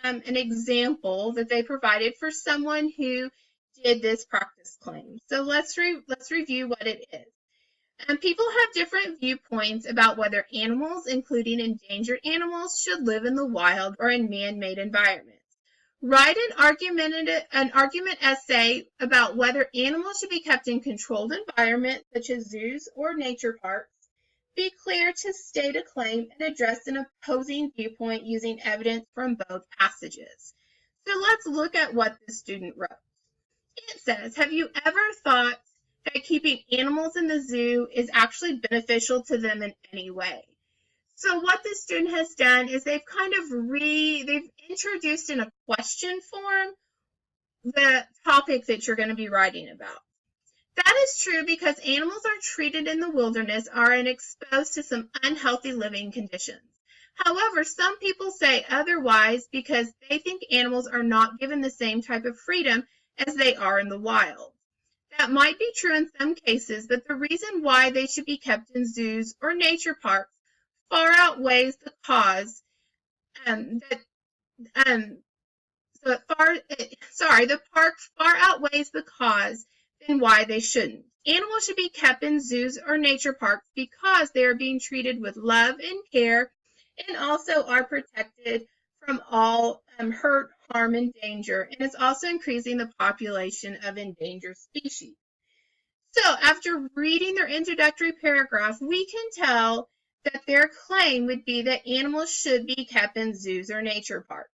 an example that they provided for someone who did this practice claim. So let's review what it is. People have different viewpoints about whether animals, including endangered animals, should live in the wild or in man-made environments. Write an argument essay about whether animals should be kept in controlled environments, such as zoos or nature parks. Be clear to state a claim and address an opposing viewpoint using evidence from both passages. So let's look at what the student wrote. It says, have you ever thought that keeping animals in the zoo is actually beneficial to them in any way? So what the student has done is they've introduced in a question form the topic that you're going to be writing about. That is true because animals are treated in the wilderness and exposed to some unhealthy living conditions. However, some people say otherwise because they think animals are not given the same type of freedom as they are in the wild. That might be true in some cases, but the reason why they should be kept in zoos or nature parks far outweighs the cause the park far outweighs the cause than why they shouldn't. Animals should be kept in zoos or nature parks because they are being treated with love and care and also are protected from all hurt, harm, and danger, and it's also increasing the population of endangered species. So after reading their introductory paragraph, we can tell that their claim would be that animals should be kept in zoos or nature parks.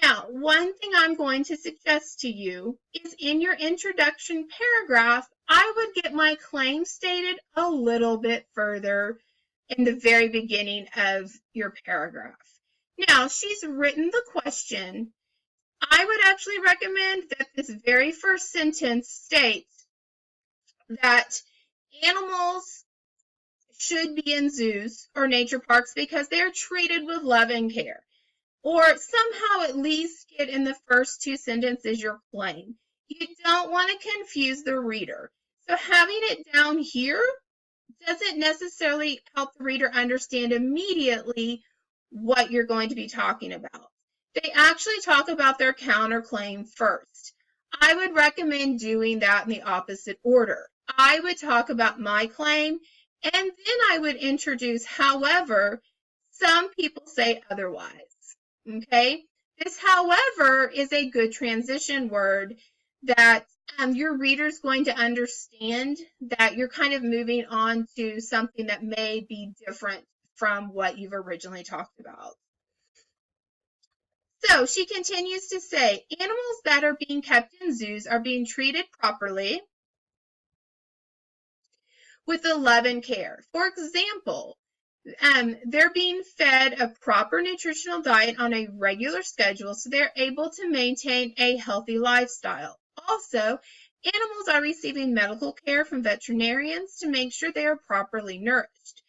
Now, one thing I'm going to suggest to you is in your introduction paragraph, I would get my claim stated a little bit further in the very beginning of your paragraph. Now, she's written the question. I would actually recommend that this very first sentence states that animals should be in zoos or nature parks because they are treated with love and care. Or somehow at least get in the first two sentences your claim. You don't want to confuse the reader. So having it down here doesn't necessarily help the reader understand immediately what you're going to be talking about. They actually talk about their counterclaim first. I would recommend doing that in the opposite order. I would talk about my claim, and then I would introduce, however, some people say otherwise. Okay? This, however, is a good transition word that your reader's going to understand that you're kind of moving on to something that may be different from what you've originally talked about. So she continues to say, animals that are being kept in zoos are being treated properly with the love and care. For example, they're being fed a proper nutritional diet on a regular schedule so they're able to maintain a healthy lifestyle. Also, animals are receiving medical care from veterinarians to make sure they are properly nourished.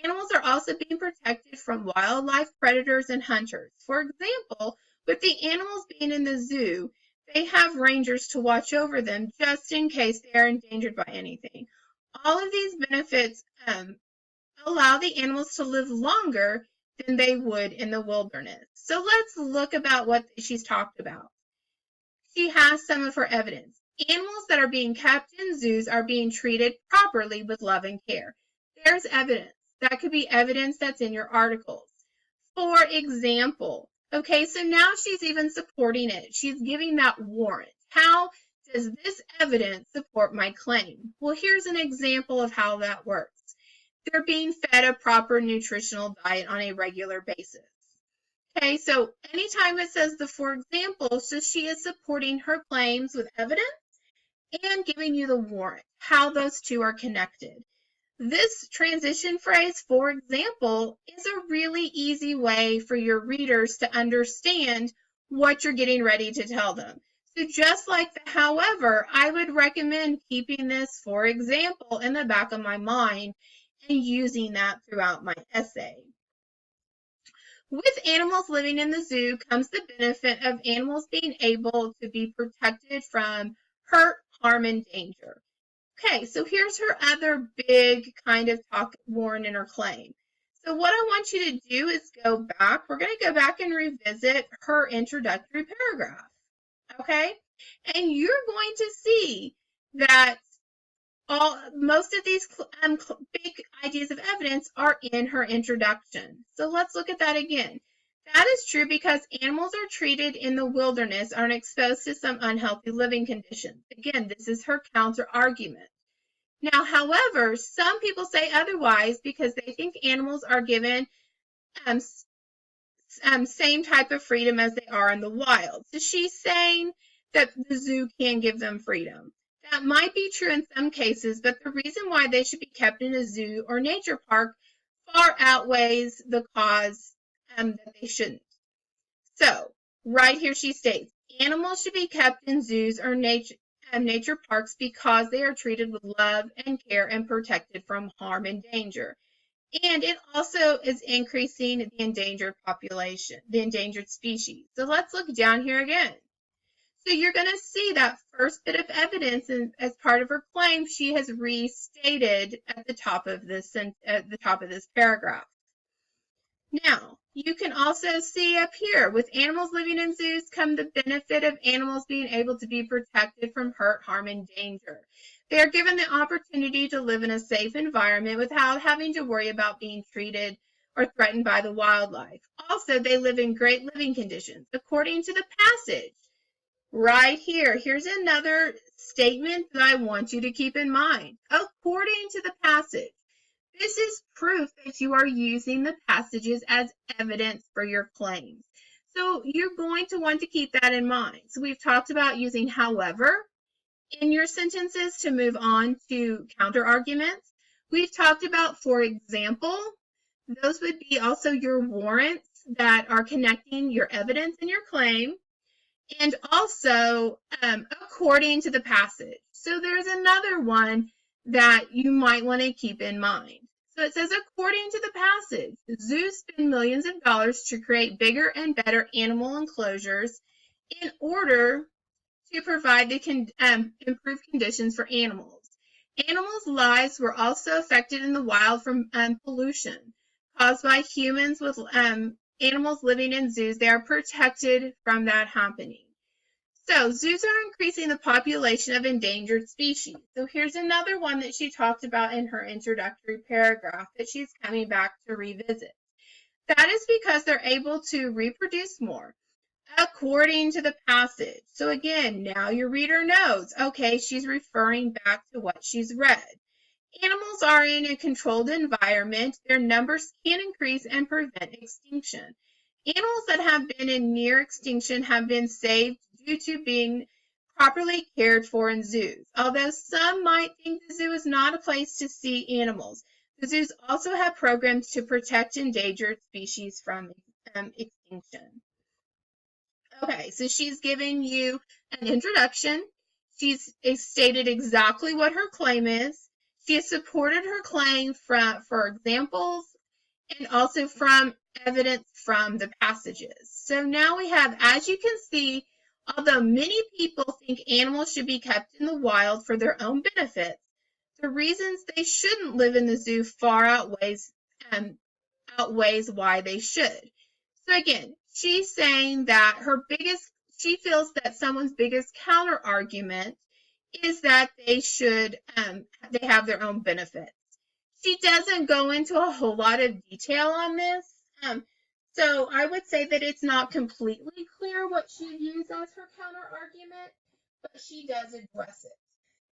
Animals are also being protected from wildlife predators and hunters. For example, with the animals being in the zoo, they have rangers to watch over them just in case they are endangered by anything. All of these benefits allow the animals to live longer than they would in the wilderness. So let's look about what she's talked about. She has some of her evidence. Animals that are being kept in zoos are being treated properly with love and care. There's evidence. That could be evidence that's in your articles. For example, okay, so now she's even supporting it. She's giving that warrant. How does this evidence support my claim? Well, here's an example of how that works. They're being fed a proper nutritional diet on a regular basis. Okay, so anytime it says the for example, so she is supporting her claims with evidence and giving you the warrant, how those two are connected. This transition phrase, for example, is a really easy way for your readers to understand what you're getting ready to tell them. So just like the however, I would recommend keeping this for example in the back of my mind and using that throughout my essay. With animals living in the zoo comes the benefit of animals being able to be protected from hurt, harm, and danger. Okay, so here's her other big kind of warrant in her claim. So what I want you to do is go back. We're going to go back and revisit her introductory paragraph, okay? And you're going to see that most of these big ideas of evidence are in her introduction. So let's look at that again. That is true because animals are treated in the wilderness are exposed to some unhealthy living conditions. Again, this is her counter argument. Now, however, some people say otherwise because they think animals are given same type of freedom as they are in the wild. So she's saying that the zoo can give them freedom. That might be true in some cases, but the reason why they should be kept in a zoo or nature park far outweighs the cause that they shouldn't. So, right here she states, animals should be kept in zoos or nature parks because they are treated with love and care and protected from harm and danger. And it also is increasing the endangered population, the endangered species. So let's look down here again. So you're going to see that first bit of evidence, and as part of her claim, she has restated at the top of this paragraph. Now, you can also see up here, with animals living in zoos come the benefit of animals being able to be protected from hurt, harm, and danger. They are given the opportunity to live in a safe environment without having to worry about being treated or threatened by the wildlife. Also, they live in great living conditions. According to the passage, right here, here's another statement that I want you to keep in mind. According to the passage, this is proof that you are using the passages as evidence for your claims. So you're going to want to keep that in mind. So we've talked about using however in your sentences to move on to counter arguments. We've talked about, for example, those would be also your warrants that are connecting your evidence and your claim, and also according to the passage. So there's another one that you might want to keep in mind. So it says, according to the passage, zoos spend millions of dollars to create bigger and better animal enclosures in order to provide the improved conditions for animals. Animals' lives were also affected in the wild from pollution caused by humans with animals living in zoos. They are protected from that happening. So zoos are increasing the population of endangered species. So here's another one that she talked about in her introductory paragraph that she's coming back to revisit. That is because they're able to reproduce more, according to the passage. So again, now your reader knows, okay, she's referring back to what she's read. Animals are in a controlled environment. Their numbers can increase and prevent extinction. Animals that have been in near extinction have been saved due to being properly cared for in zoos. Although some might think the zoo is not a place to see animals, the zoos also have programs to protect endangered species from extinction. Okay, so she's giving you an introduction. She's stated exactly what her claim is. She has supported her claim for examples and also from evidence from the passages. So now we have, as you can see, although many people think animals should be kept in the wild for their own benefits, the reasons they shouldn't live in the zoo far outweighs why they should. So again, she's saying that she feels that someone's biggest counter argument is that they have their own benefits. She doesn't go into a whole lot of detail on this. So I would say that it's not completely clear what she used as her counter argument, but she does address it.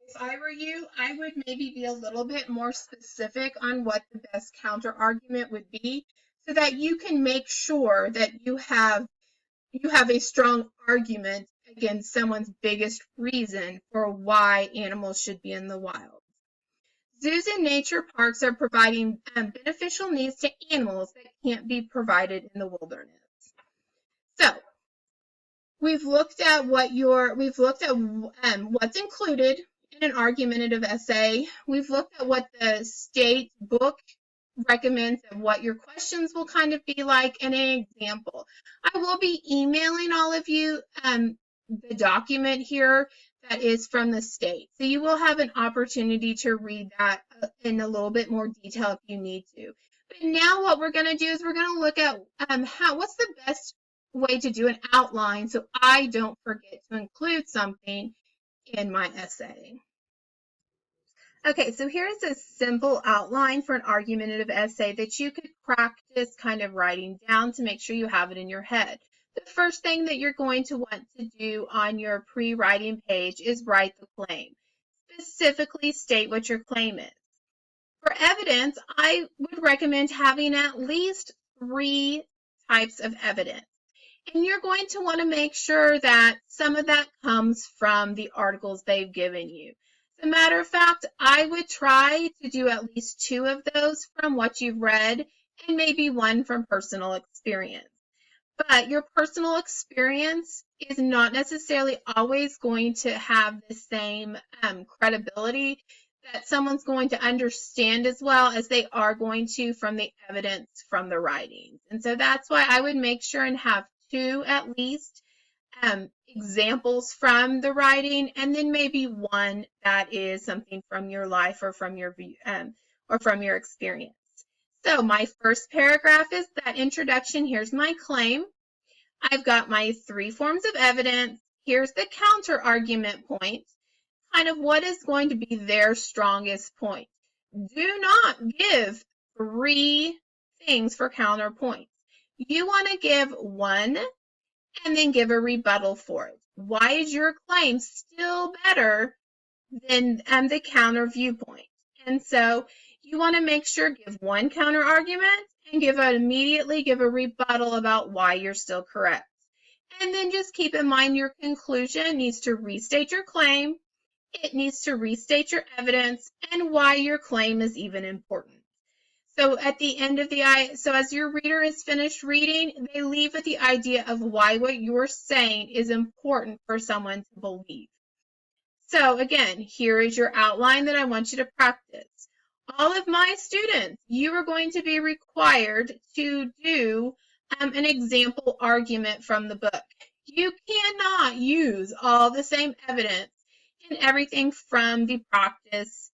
If I were you, I would maybe be a little bit more specific on what the best counter argument would be so that you can make sure that you have a strong argument against someone's biggest reason for why animals should be in the wild. Zoos and nature parks are providing beneficial needs to animals that can't be provided in the wilderness. So we've looked at what's included in an argumentative essay. We've looked at what the state book recommends and what your questions will kind of be like, and an example. I will be emailing all of you the document here that is from the state. So you will have an opportunity to read that in a little bit more detail if you need to. But now what we're going to do is we're going to look at what's the best way to do an outline so I don't forget to include something in my essay. Okay, so here's a simple outline for an argumentative essay that you could practice kind of writing down to make sure you have it in your head. The first thing that you're going to want to do on your pre-writing page is write the claim. Specifically state what your claim is. For evidence, I would recommend having at least 3 types of evidence. And you're going to want to make sure that some of that comes from the articles they've given you. As a matter of fact, I would try to do at least 2 of those from what you've read and maybe 1 from personal experience. But your personal experience is not necessarily always going to have the same credibility that someone's going to understand as well as they are going to from the evidence from the writings. And so that's why I would make sure and have 2 at least examples from the writing, and then maybe 1 that is something from your life or from your experience. So my first paragraph is that introduction. Here's my claim. I've got my 3 forms of evidence. Here's the counter argument point. Kind of what is going to be their strongest point. Do not give 3 things for counterpoints. You want to give 1 and then give a rebuttal for it. Why is your claim still better than the counter viewpoint? And so you want to make sure give 1 counter argument and immediately give a rebuttal about why you're still correct. And then just keep in mind your conclusion needs to restate your claim. It needs to restate your evidence and why your claim is even important. So at the end of so as your reader is finished reading, they leave with the idea of why what you're saying is important for someone to believe. So again, here is your outline that I want you to practice. All of my students, you are going to be required to do an example argument from the book. You cannot use all the same evidence and everything from the practice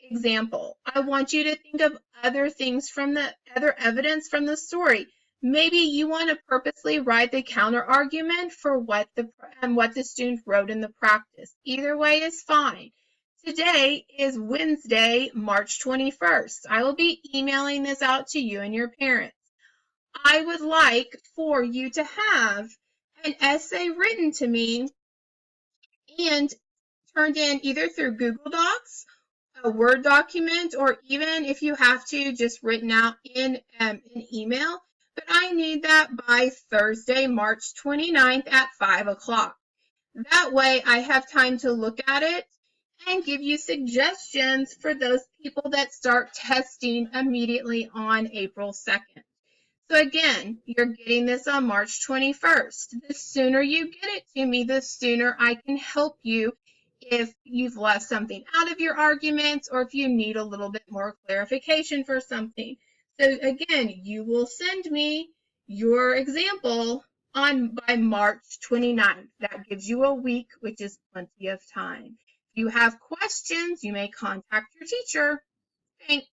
example. I want you to think of other things from the other evidence from the story. Maybe you want to purposely write the counter argument for what the student wrote in the practice. Either way is fine. Today is Wednesday, March 21st. I will be emailing this out to you and your parents. I would like for you to have an essay written to me and turned in either through Google Docs, a Word document, or even if you have to, just written out in an email. But I need that by Thursday, March 29th at 5 o'clock. That way I have time to look at it and give you suggestions for those people that start testing immediately on April 2nd. So again, you're getting this on March 21st. The sooner you get it to me, the sooner I can help you if you've left something out of your arguments or if you need a little bit more clarification for something. So again, you will send me your example by March 29th. That gives you a week, which is plenty of time. If you have questions, you may contact your teacher. Thanks.